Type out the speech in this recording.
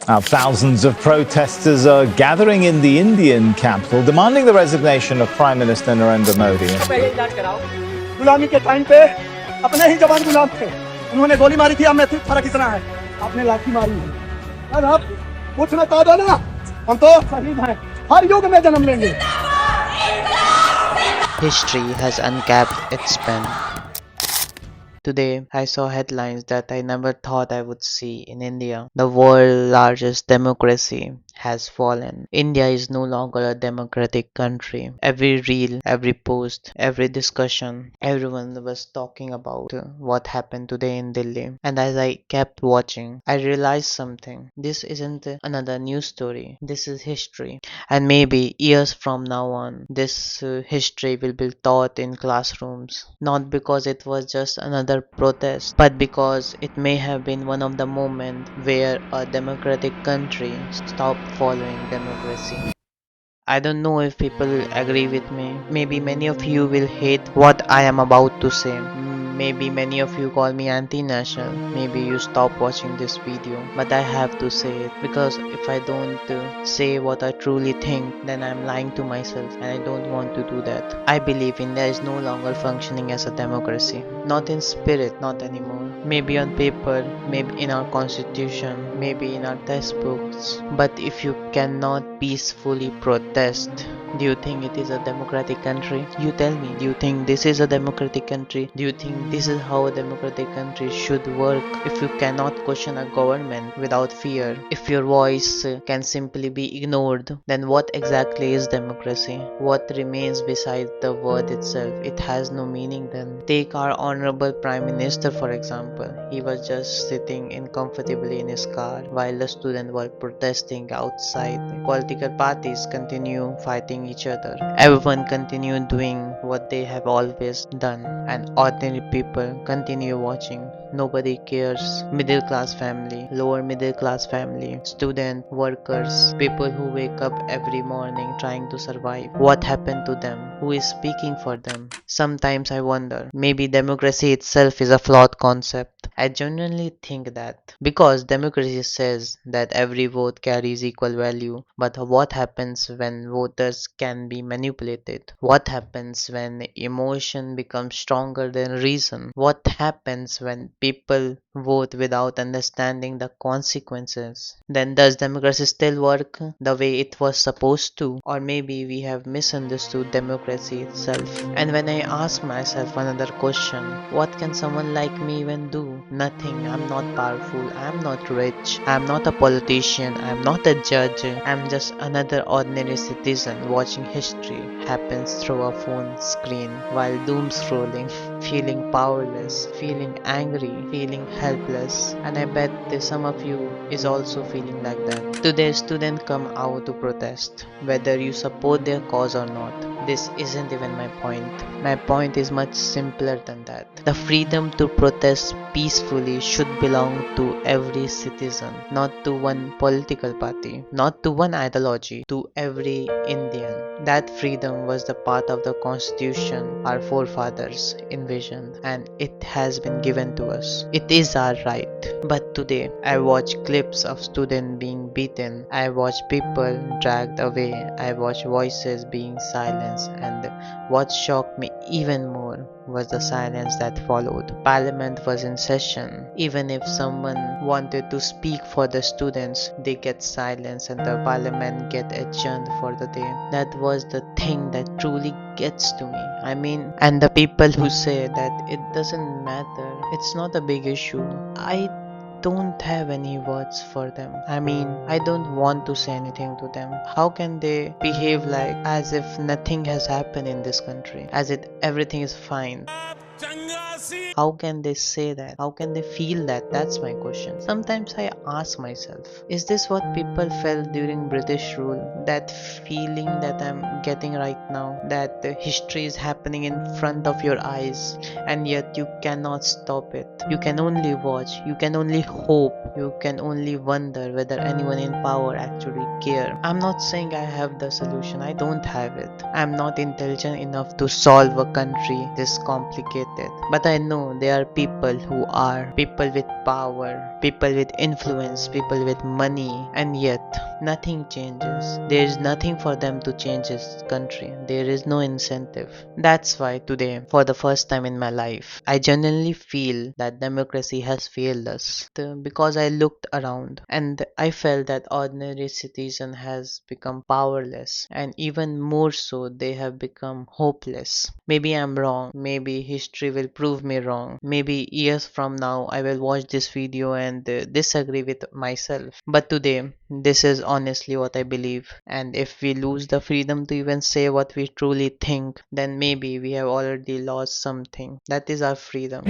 Now, thousands of protesters are gathering in the Indian capital, demanding the resignation of Prime Minister Narendra Modi. गुलामी के time पे अपने ही जवान गुलाम थे, उन्होंने गोली मारी थी, अब में फर्क इतना है, आपने लाठी मारी है, और आप कुछ न कहो ना, हम तो शहीद हैं, हर युग में जन्म लेंगे। History has uncapped its pen. Today, I saw headlines that I never thought I would see in India. The world's largest democracy has fallen. India is no longer a democratic country. Every reel, every post, every discussion, everyone was talking about what happened today in Delhi. And as I kept watching, I realized something. This isn't another news story. This is history. And maybe years from now on, this history will be taught in classrooms. Not because it was just another protest, but because it may have been one of the moments where a democratic country stopped following democracy. I don't know if people agree with me. Maybe many of you will hate what I am about to say. Maybe many of you call me anti-national. Maybe you stop watching this video. But I have to say it because if I don't say what I truly think, then I'm lying to myself and I don't want to do that. I believe India is no longer functioning as a democracy. Not in spirit, not anymore. Maybe on paper, maybe in our constitution, maybe in our textbooks. But if you cannot peacefully protest, do you think it is a democratic country? You tell me, do you think this is a democratic country? Do you think this is how a democratic country should work? If you cannot question a government without fear, if your voice can simply be ignored, then what exactly is democracy? What remains beside the word itself? It has no meaning then. Take our honorable Prime Minister for example. He was just sitting comfortably in his car while the students were protesting outside. Political parties continue fighting each other. Everyone continue doing what they have always done, and ordinary people continue watching. Nobody cares. Middle class family, lower middle class family, student, workers, people who wake up every morning trying to survive. What happened to them? Who is speaking for them? Sometimes I wonder, maybe democracy itself is a flawed concept. I genuinely think that because democracy says that every vote carries equal value, but what happens when voters can be manipulated? What happens when emotion becomes stronger than reason? What happens when people vote without understanding the consequences? Then does democracy still work the way it was supposed to? Or maybe we have misunderstood democracy itself. And when I ask myself another question, what can someone like me even do? Nothing. I'm not powerful. I'm not rich. I'm not a politician. I'm not a judge. I'm just another ordinary citizen watching history happens through a phone screen while doom scrolling, feeling powerless, feeling angry, feeling helpless. And I bet that some of you is also feeling like that. Today students come out to protest, whether you support their cause or not. This isn't even my point. My point is much simpler than that. The freedom to protest peacefully should belong to every citizen, not to one political party, not to one ideology, to every Indian. That freedom was the part of the constitution our forefathers envisioned, and it has been given to us. It is our right. But today, I watch clips of students being beaten, I watch people dragged away, I watch voices being silenced, and what shocked me even more was the silence that followed. Parliament was in session. Even if someone wanted to speak for the students, they get silenced and the parliament get adjourned for the day. That was the thing that truly gets to me. I mean, and the people who say that it doesn't matter, it's not a big issue, I don't have any words for them. I mean, I don't want to say anything to them. How can they behave like as if nothing has happened in this country, as if everything is fine? How can they say that? How can they feel that? That's my question. Sometimes I ask myself, is this what people felt during British rule? That feeling that I'm getting right now, that the history is happening in front of your eyes and yet you cannot stop it. You can only watch, you can only hope, you can only wonder whether anyone in power actually care. I'm not saying I have the solution, I don't have it. I'm not intelligent enough to solve a country this complicated. But I know No, they are people who are people with power, people with influence, people with money, and yet nothing changes. There is nothing for them to change this country. There is no incentive. That's why today, for the first time in my life, I genuinely feel that democracy has failed us. Because I looked around and I felt that ordinary citizen has become powerless, and even more so, they have become hopeless. Maybe I'm wrong. Maybe history will prove me wrong. Maybe years from now, I will watch this video and disagree with myself. But today, this is honestly what I believe. And if we lose the freedom to even say what we truly think, then maybe we have already lost something. That is our freedom.